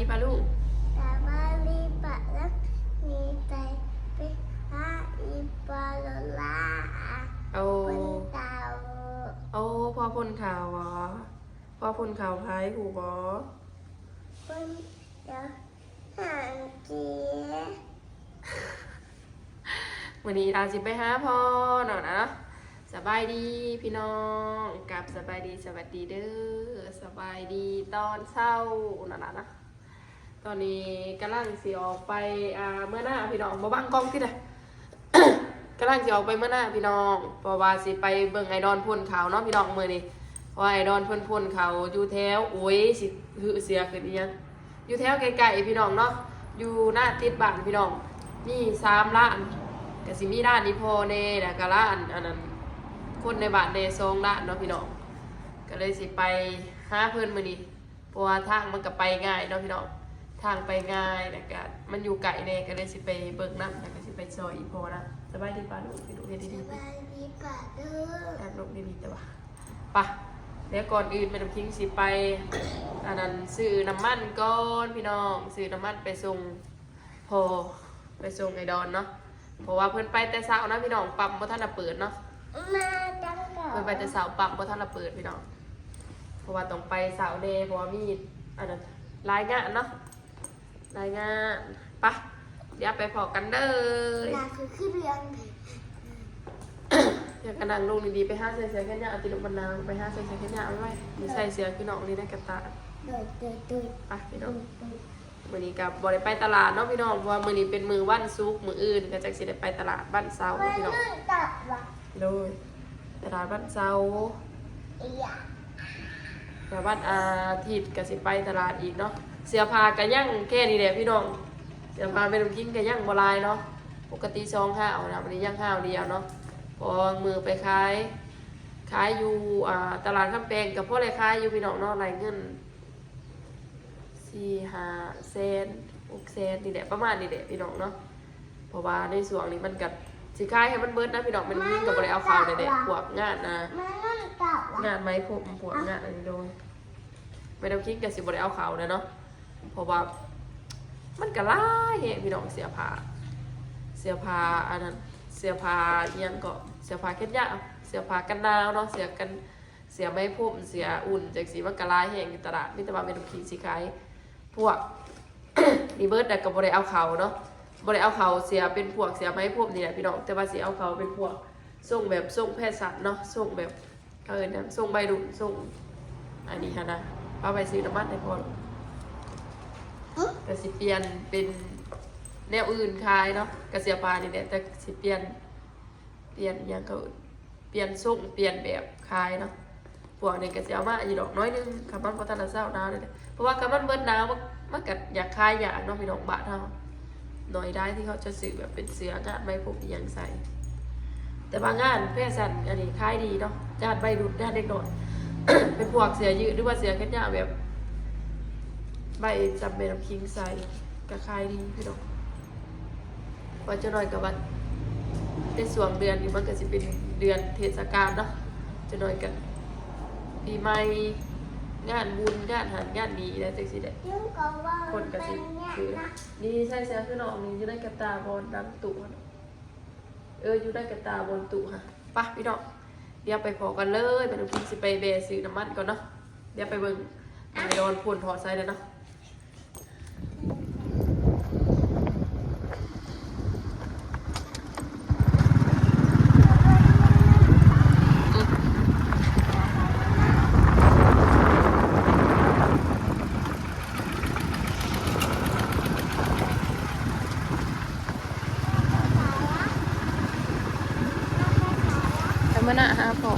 ดีปะลูกสบายดีปะแล้วมีใจไปหาอีปลาโลล่าโอ้คนเต่าโอ้พ่อพ่นข่าววะพ่อพ่นข่าวไพ่ผูบอคนเต่าหางเกีย วันนี้เราจะไปหาพ่อหน่อยนะสบายดีพี่น้องกับสบายดีสวัสดีเด้อสบายดีตอนเช้าหน่อยนะตอนนี้กำลังสิออกไปเมื่อหน้าพี่น้องมาบังกล้องที่ไหน กำลังสิออกไปเมื่อหน้าพี่น้องเพราะว่าสิไปเบิ่งไอดอนพ่นขาวเนาะพี่น้องมือนี่เพราะไอดอนพ่นขาวอยู่แถวโอ้ยสิหือเสียขึ้นอีหยังอยู่แถวไกลๆพี่น้องเนาะอยู่หน้าติดบ้านพี่น้องมี3 ล้านก็สิมีร้านนี้พอเน่แล้วก็ร้านอันนั้นคนในบ้านใน2 ล้านเนาะพี่น้องก็เลยสิไปหาเพิ่นมื้อนี้เพราะว่าทางมันก็ไปง่ายเนาะพี่น้องทางไปง่ายแล้วก็มันอยู่ไกลแน่ก็เลยสิไปเบิ่งนำแล้วก็สิไปซอยอีพอนะสบายดีป่ะลูกพี่ลูกเฮ็ดดี สบายดีปะเด้อ ๆลูกดีๆแต่ว่าไปเดี๋ยวก่อนอื่นแม่น้ำคิงสิไปอันนั้นซื้อน้ำมันก่อนพี่น้องซื้อน้ำมันไปส่งพอไปส่งไอดอนเนาะเพราะว่าเพิ่นไปแต่เช้านะพี่น้องปั๊มบ่ทันได้เปิดเนาะ มาจังก่อ เพิ่น น ไปแต่เช้าปั๊มบ่ทันได้เปิดพี่น้องเพราะว่าต้องไปเช้าแน่เพราะว่ามีอันนั้นรายงานเนาะรายงานไปเดี๋ยวไปพอกันเด้อ น่าคือขึ้นเรือน อยากกระนังลงดีๆไปห้าใส่เสื้อแค่นี้เอาติดลงบันนางไปห้าใส่เสื้อแค่นี้เอาไว้มีใส่เสื้อพี่น้องนี่ได้กระตา เดือดเดือดเดือด ไปพี่น้องมื้อนี้กับ่ได้ไปตลาดเนาะพี่น้องเพราะว่ามื้อนี้เป็นมื้อวันศุกร์มื้ออื่นก็จักสิได้ไปตลาดวันเสาร์ มัน พี่น้อง ลื่นตับว่ะ เลยตลาดวันเสาร์ อีหยัง แต่วันอาทิตย์ก็สิไปตลาดอีกเนาะเสื้อผ้าก็ยังแค่นี้แหละพี่น้องเสื้อผ้าเป็นกิ้งก็ยังบ่หลายเนาะปกติ2ห้าวนะวันนี้ยังห้าวเดียวเนาะพอมือไปขายอยู่ตลาดคำแปงกับพ่อเลยขายอยู่พี่น้องเนาะรายเงิน4-5 แสน6 แสนนี่แหละประมาณนี่แหละพี่น้องเนาะเพราะว่าในส่วนนี้มันกับสิขายให้มันเบิดนะพี่น้องมันยิ่งกับบ่ได้เอาข่าวได้ๆพวกงานนะ มันลื่นตับว่ะ งานไม้ผมพวกงานอันนี้โดนไม่ต้องคิดกับสิบ่ได้เอาข่าวเนาะเพราะว่ามันก็หลายแฮะพี่น้องเสื้อผ้าอันนั้นเสื้อผ้าอิหยังก็เสื้อผ้าแขนยาวเสื้อผ้ากันหนาวเนาะเสื้อไม้ผมเสื้ออุ่นจังซี่มันก็หลายแฮงอยู่ตลาดมีแต่ว่าแม่นคิดสิขายพวก นี่เบิดแต่ก็บ่ได้เอาเขาเนาะบ่ได้เอาเขาเสียเป็นพวกเสียไม้ผมนี่แหละพี่น้องแต่ว่าสิเอาเขาเป็นพวกส่งแบบส่งแพทย์สัตว์เนาะส่งแบบเขาเอิ้นหยังส่งใบดุลส่งอันนี้หั่นนะเอาไปซื้อน้ำมันให้พ่อก็สิเปลี่ยนเป็นแนวอื่นขายเนาะก็เสียปลานี่แหละแต่สิเปลี่ยนอิหยังก็เปลี่ยนส่งเปลี่ยนแบบขายเนาะพวกนี้ก็สิเอามาอีดอกน้อยนึงคันมันบ่ทันได้เซาหนาวเลยเพราะว่าคันมันเบิดหนาวมันก็อยากขายอยากเนาะพี่น้องบ้านเฮาน้อยได้ที่เขาจะซื้อแบบเป็นเสื้องานใบผมอีหยังใส่แต่บางงานแฟชั่นอันนี้ขายดีเนาะงานใบดุดงานเด็กน้อย เป็นพวกเสื้อยืดหรือว่าเสื้อแขนยาวแบบใบจำเป็นน้ำคิงใส่ก็ขายดีพี่น้องว่าจะน้อยกับว่าในส่วนเดือนนี้มันก็สิเป็นเดือนเทศกาลเนาะจะน้อยกันปีใหม่งานบุญงานหันงานดีแล้วจังสิได้ ยุ่งกับว่า คนก็สิ เป็นเนี่ย คือ นะ นี่ใช่เสื้อคือน้องนี่อยู่ได้กระตาบนน้ำตุ่อยู่ได้กระตาบนตุ่ฮะปะพี่น้องเดี๋ยวไปพอกันเลยไปดูพี่สิไปเบซื้อน้ำมันก่อนเนาะเดี๋ยวไปเบิ่งไอโดนพ่นถอดใส่เลยเนาะแต่เมื่อน่ะฮะพอ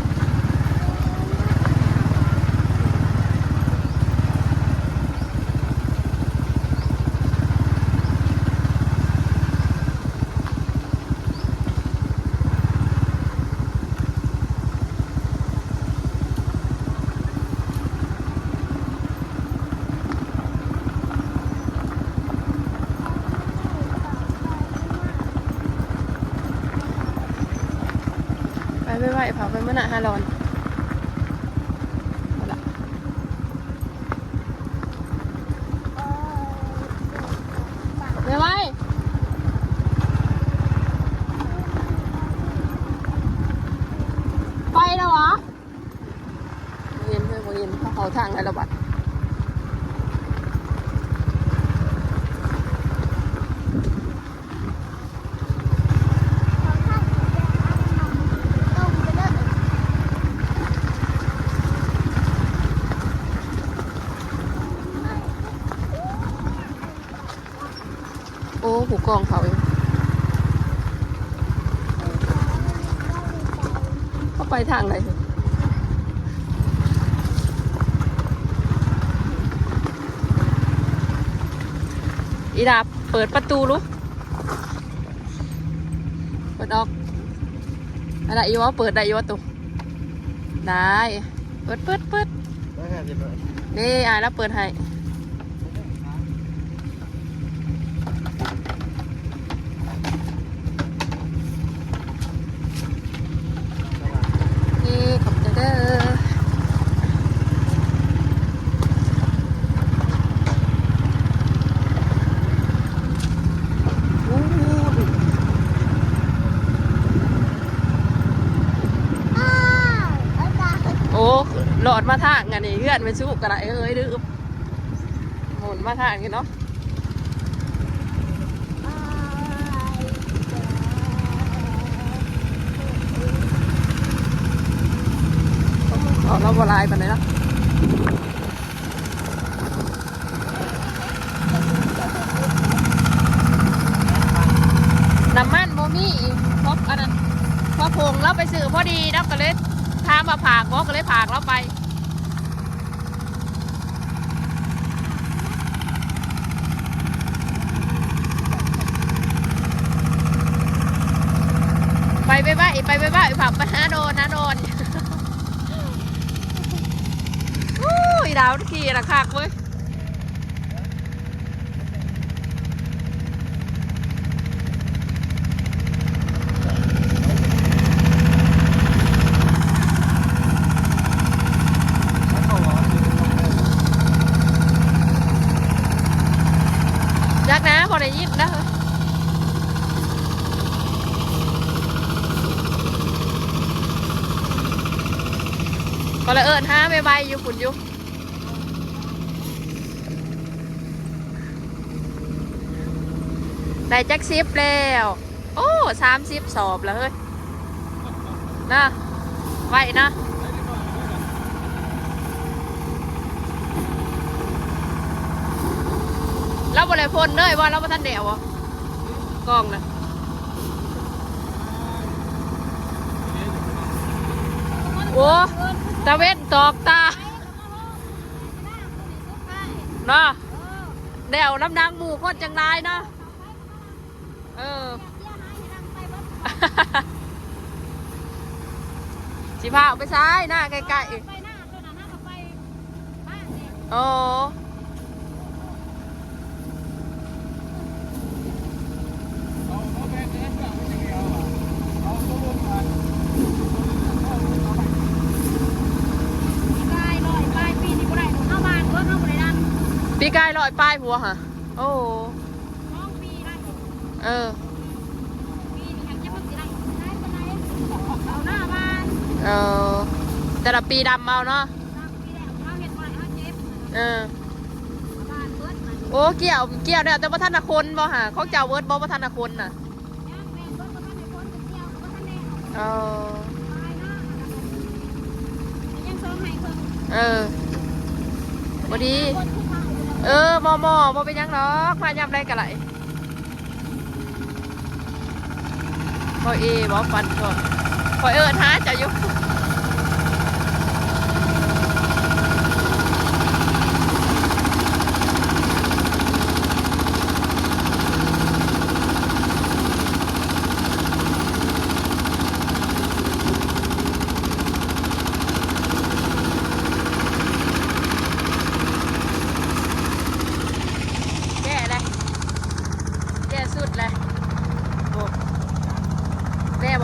ไปไหวเผาไปเมื่อน่ะฮะร้อน นี่เขาทางในระบาดโอ้ผูกกองเขาเองเขาไปทางไหนอีดาเปิดประตูรู้เปิดออกอะไรอีวะเปิดได้อีวะตุ๊ได้เปิดนี่แล้วเปิดให้นี่ขอบใจเด้อโอ้หลอดมาทางอันนี้เพื่อนไปสู้กระไรเอ้ยดื้อหมุนมาทางกันเนาะเอาเราบลายไปเลยเนาะน้ำมันโมมี่พบอันนั้นพอพงเราไปซื้อพอดีแล้วก็เลยทามมาผากก็เลยผากเราไปไปบ้าผักไปหาโดนนะโดนอู้ยดาวขี่นะคักเว้ยยักนะพอได้ยินนะก็เลยหาใบอยู่ฝุ่นอยู่ได้จักซิปแล้วโอ้30 สอบแล้วเฮ้ยนะไว้นะเราบริพ่นเลยว่าเราไม่ทันเดี่ยวกล้องนะโอ้ตะเว้นตอกตาเนาะเดี๋ยวน้ำดังหมู่คนจังไรนะสิพาไปซ้ายหน้าใกล้ๆโอ้ปีกายลอยป้ายหัวฮะโอ้เออแต่ละปีดำเอาเนาะโอ้เกี่ยวเนี่ยแต่ว่าท่านละคนบ่ฮะเขาเจ้าเวิร์ดบ่ว่าท่านละคนน่ะพอดีมอเป็นยังหรอกมายำไรกันไรพอบอกฟันก่อนพอหาจะยุ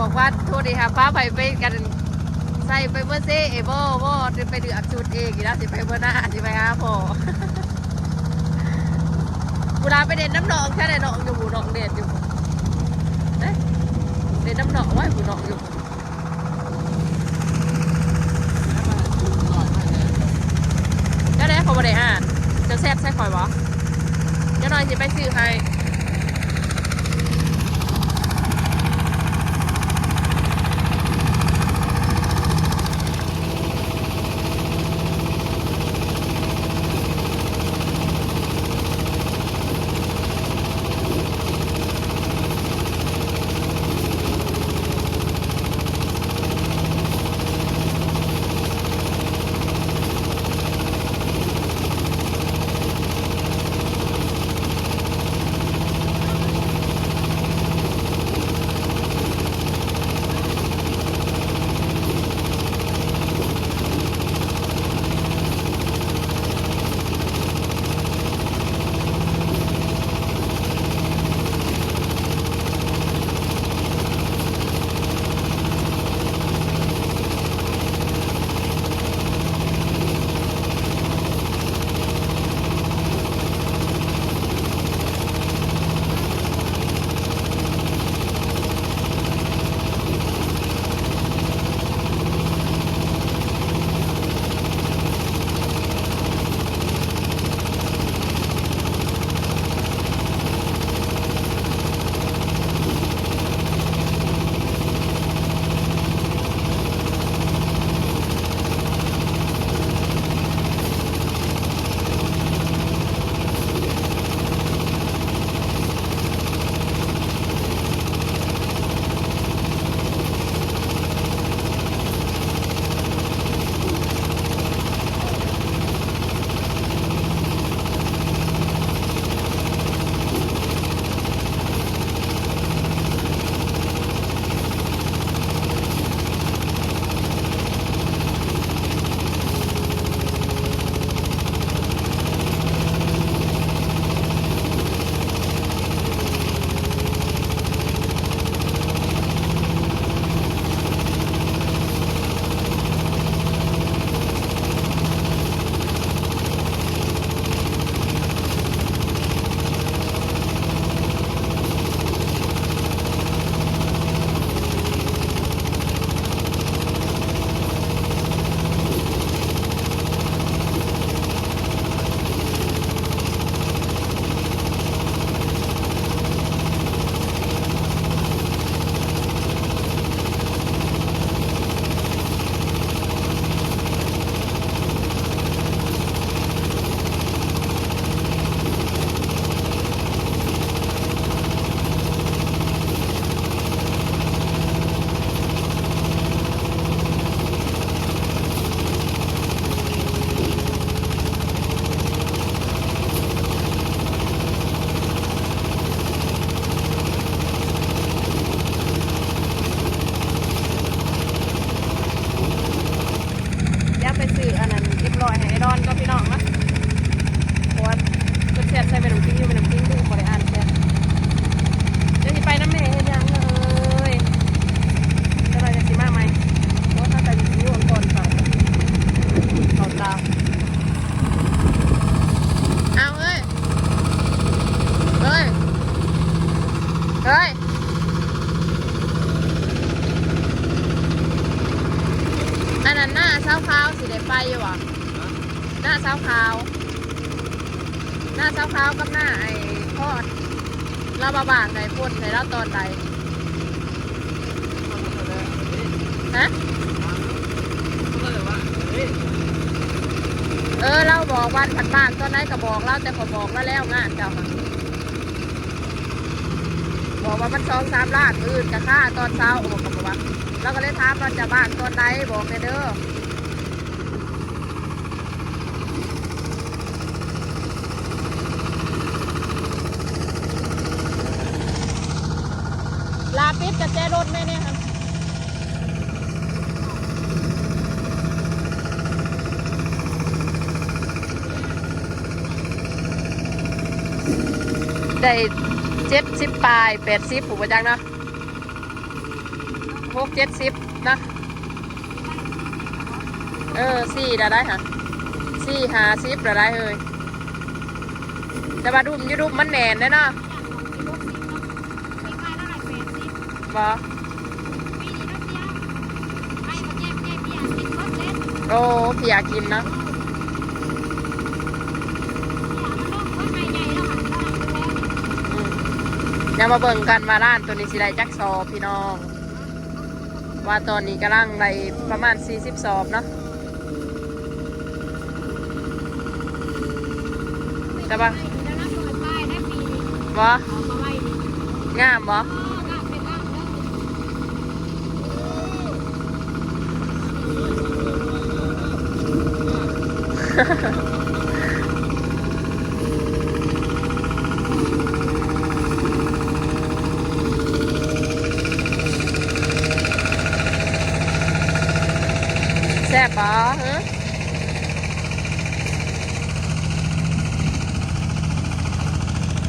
บอกว่าโทษดีค่ะฟ้าไปกันใส่ไปเมื่อเซ่บ่จะไปเดือดชุดเองอีกแล้วสิไปเมื่อหน้าสิไปหาพ่อกูลาไปเด่นน้ำหนองแค่ไหนหนองอยู่หนองเด่นอยู่เด่นน้ำหนองไว้หูหนองอยู่ ดใส่ข่อยวะเดี๋ยวหน่อยสิไปซื้อให้ไปอยู่อ่ะหน้าเช้าขาวหน้าเช้าขาวกับหน้าไอ้พ่อเราบางไก่พ่นในเราตอนใดฮะเราบอกวันผัดบ้านตอนไหนก็บอกเราแต่ขอบอกแล้วงานเจ้าบอกว่ามัน2-3 ล้านอื่นกับค่าตอนเช้าบอกกับว่าเราก็เลยถามว่าจะบ้านตอนไหนบอกเด้อลาปิดกับแจรถแม่เนี่ยครับได้70 ปลาย80ผูกประจังเนาะ6-70นะ4ได้ค่ะ4-50ได้เลยแต่ว่าดุมยูดุมมันแน่นเลยเนาะบ่โอ้พี่อยากกินนะ ดี๋ยวมาเบิ่งกันมาร้านตัวนี้สิได้จักสอบพี่น้องว่าตอนนี้กำลังได้ประมาณ40สอบเนาะใช่ปะวะงามวะแซ่บปะฮะ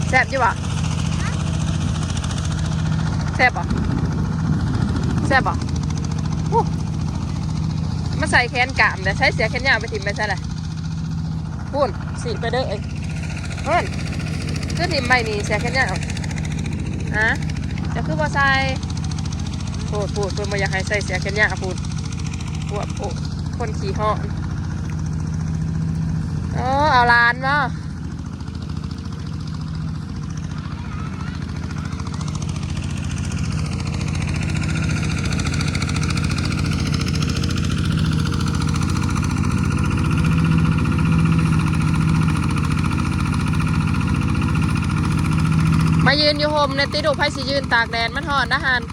แซ่บอยู่ปะแซ่บปะแซ่บปะมาใส่แขนกามแต่ใช้เสียแขนยาวไปถิ่มไปใช่ไหมพูนสีไปเด้อเอ้ยเฮ้ยคือถิ่มไปนี่เสียแขนยาวฮะจะคือว่าใส่พูดเพื่อมาอยากให้ใส่เสียแขนยาวพูดปวดคนขี่ห้องเอาร้านมามายืนอยู่โฮมในติดูไพ่สิยืนตากแดดมันหอนนะฮัน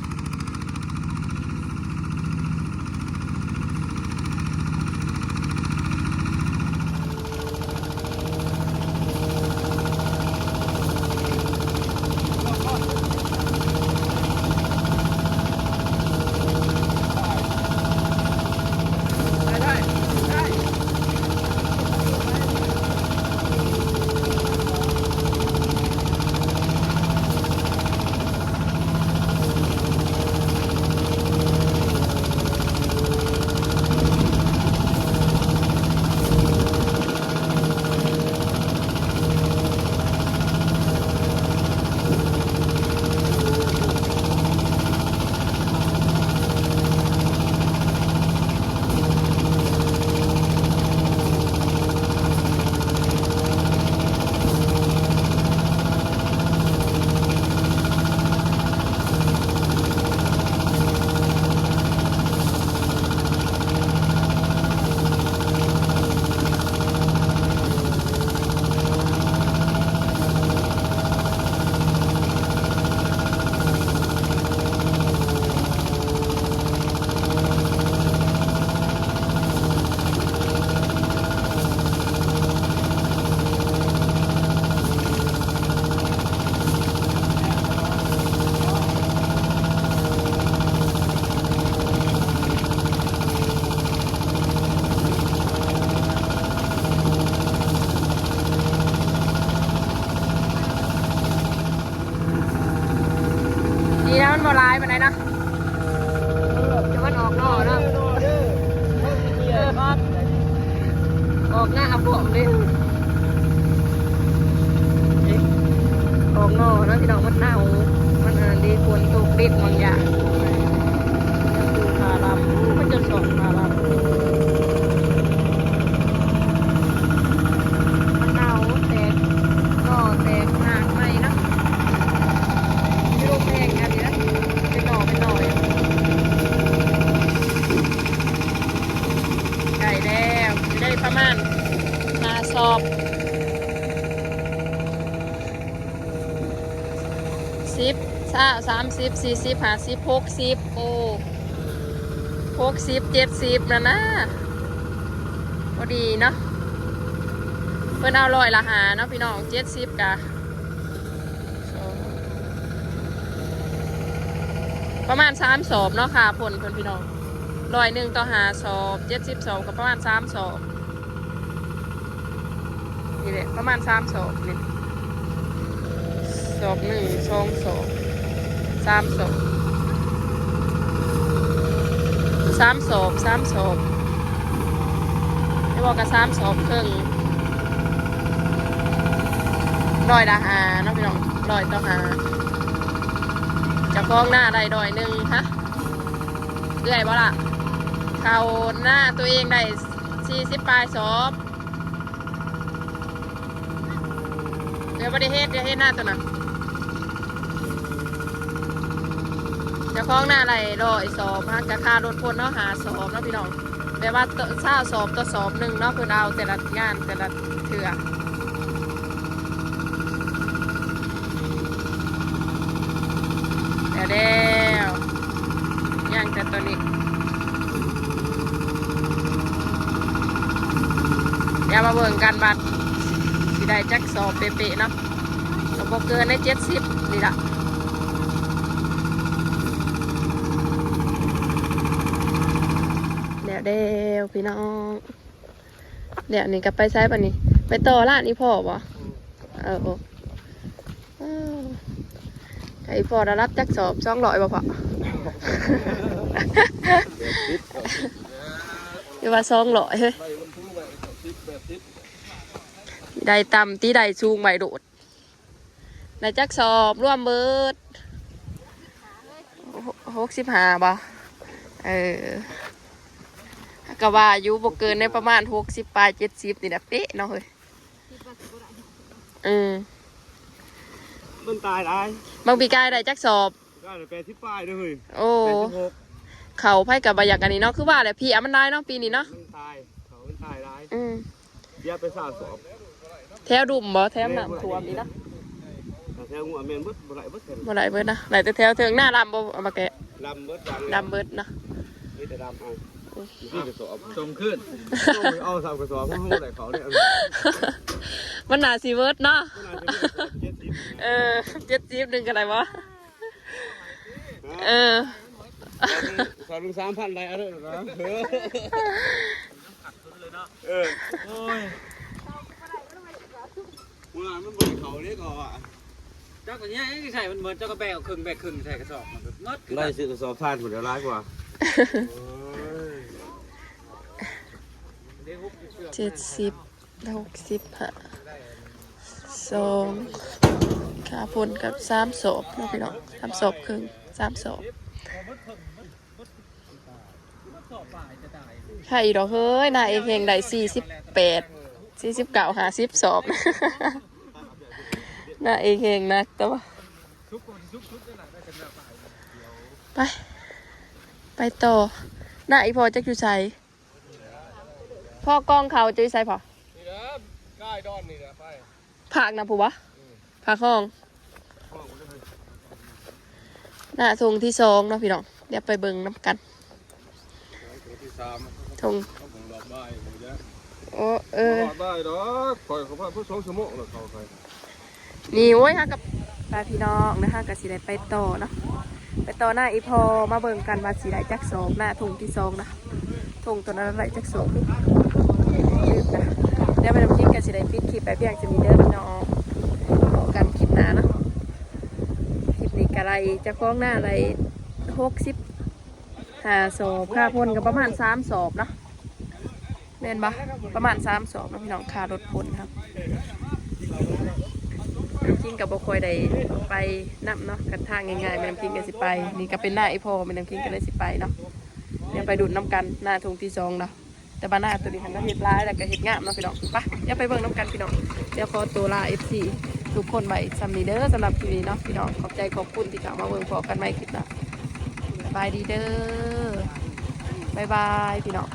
ดีนะมันบอลายไปไหนนะจะมันออกนอกเนาะออกหน้าเอาผมดิออกนอกนะพี่น้องมันหนาวมันดีควรตกดิบบางอย่างดูพาลำมันจะสดพาลำมันหนาวแตกก็แตกหนักไหมนะไม่รู้แพงกันนะเป็นหน่อยไก่แล้วได้ประมาณ5 สอบ30 40 50 60โอ้60 70นะนะพอดีเนาะเพิ่นเอา100ละหาเนาะพี่น้อง70กะประมาณ3 สอบเนาะค่ะผลเพิ่นพี่น้อง100ต่อ5 สอบ70 สอบก็ประมาณ3 สอบนี่แหละประมาณ3 สอบนี่สอบ1 2 สอบ3 สอบ3 สอบ3 สอบไม่บอกกับ3 สอบครึ่ง100ละหาเนาะพี่น้อง100ต่อ5จะฟ้องหน้าได้100ฮะเรื่อยบ่ล่ะเขาหน้าตัวเองได้40 ปลายสอบเดี๋ยวประเทศหน้าตัวนั้น จะคล้องหน้าอะไร100 สอบฮะกะค่ารถพ่นเนาะ5 สอบเนาะพี่น้องแปลว่า20 สอบต่อสอบหนึ่งเนาะเพื่อนเอาแต่ละงานแต่ละเถื่อเดี๋ยวย่างแต่ตัวนี้เดี๋ยวมาเบิ่งกันบัตรสิได้จักสอบเป๊ะๆเนาะบ่เกินได้70นี่ละเดี๋ยวพี่น้องเดี๋ยวนี่ก็ไปใช้ปะนี่ไปต่อร้านนี้พ่อบ่ไอ้พ่อได้รับจักสอบ200บ่พ่อคือว่า200เฮ้ยได้ต่ำตีได้สูงใบโดดได้จักสอบร่วมเบิด65บ่ก็ว่าอยู่บ่เกินในประมาณ60ปลาย70นี่แหละเป๊ะเนาะเฮ้ยมันตายได้บางปีกายได้จักสอบได้เลย80ปลายด้วยเฮ้ยโอ้เขาไพ่กับบะยากกันนี่เนาะคือว่าแหละพี่มันได้เนาะปีนี้เนาะมันตายเขามันตายได้เดี๋ยวไปสอบแถวดุ่มบ่แถวหนามท่วมนี่นะแถวหัวเมนเบิดบ่ไหลเบิดบ่ไหลเบิดนะไหลแต่แถวเทิงหน้าลำบ่เอามาแกะลำเบิดนะนี่แต่ลำเอาที่กระสอบส่งขึ้นเอาสามกระสอบเพราะไหลเขาเนี่ยมันหนาสีเบิดเนาะ70นึงกันไรวะสอบ3,000ได้อะไรนะโอ้ยมันบริเขาเรียกอ่ะเจ้าตัวนี้ใส่มันเหมือนเจ้ากระแบกครึ่งใส่กระสอบมันมัดไล่ซื้อกระสอบท่านผุดร้ายกว่า70 2ขาพ่นกับ3 สอบเนาะพี่น้อง3 สอบครึ่ง3 สอบใช่ดอกเฮ้ยนายเองได้48 49 50 สอบน่าเองนะแต่ว่าไปต่อหน้าอีพอจะอยู่ใส่พ่อกองเขาจะอยู่ใส่พอได้ดอนนี่แหละไปผักนะผู้วะผักห้องหน้าทงที่2เนาะพี่น้องเดี๋ยวไปเบิ่งน้ำกันทงได้ดอกคอยเขาว่าเพื่อ2 ชั่วโมงแล้วเขาไปนี่โว้ยฮะกับพี่น้องนะคะกับสีได้ไปต่อเนาะไปต่อหน้าอีพอมาเบิ่งกันว่าสีได้จักสองหน้าทงที่2นะทงตัวนั้นได้จักสองลืมนะเดี๋ยวไปน้ำจิ้มกันสีได้ปิดคลิปไปเพียงจะมีเด้อพี่น้องต่อกันคลิปหน้าเนาะคลิปนี้กะไรจะฟ้องหน้าอะไร65 สอบค่าพ่นกับประมาณ3 สอบนะเล่นปะประมาณ3 สอบนะพี่น้องค่ารถพ่นครับน้ำจิ้งกับบคอยได้ไปนับเนาะกันทางง่ายๆแม่น้ำจิ้งกันสิไปนี่ก็เป็นหน้าไอพอแม่น้ำจิ้งกันเลยสิไปเนาะเดี๋ยวไปดูดน้ำกันหน้าทงที่2เนาะแต่บ้านหน้าตัวนี้มันก็เห็ดร้ายแล้วก็เห็ดงามเนาะพี่น้องไปเดี๋ยวไปเบิ่งน้ำกันพี่น้องเดี๋ยวขอตัวลา FC ทุกคนไว้สำนีเด้อสำหรับคลิปนี้เนาะพี่น้องขอบใจขอบคุณที่เข้ามาเบิ่งพอกันใหม่คลิปหน้าสบายดีเด้อบ๊ายบายพี่น้อง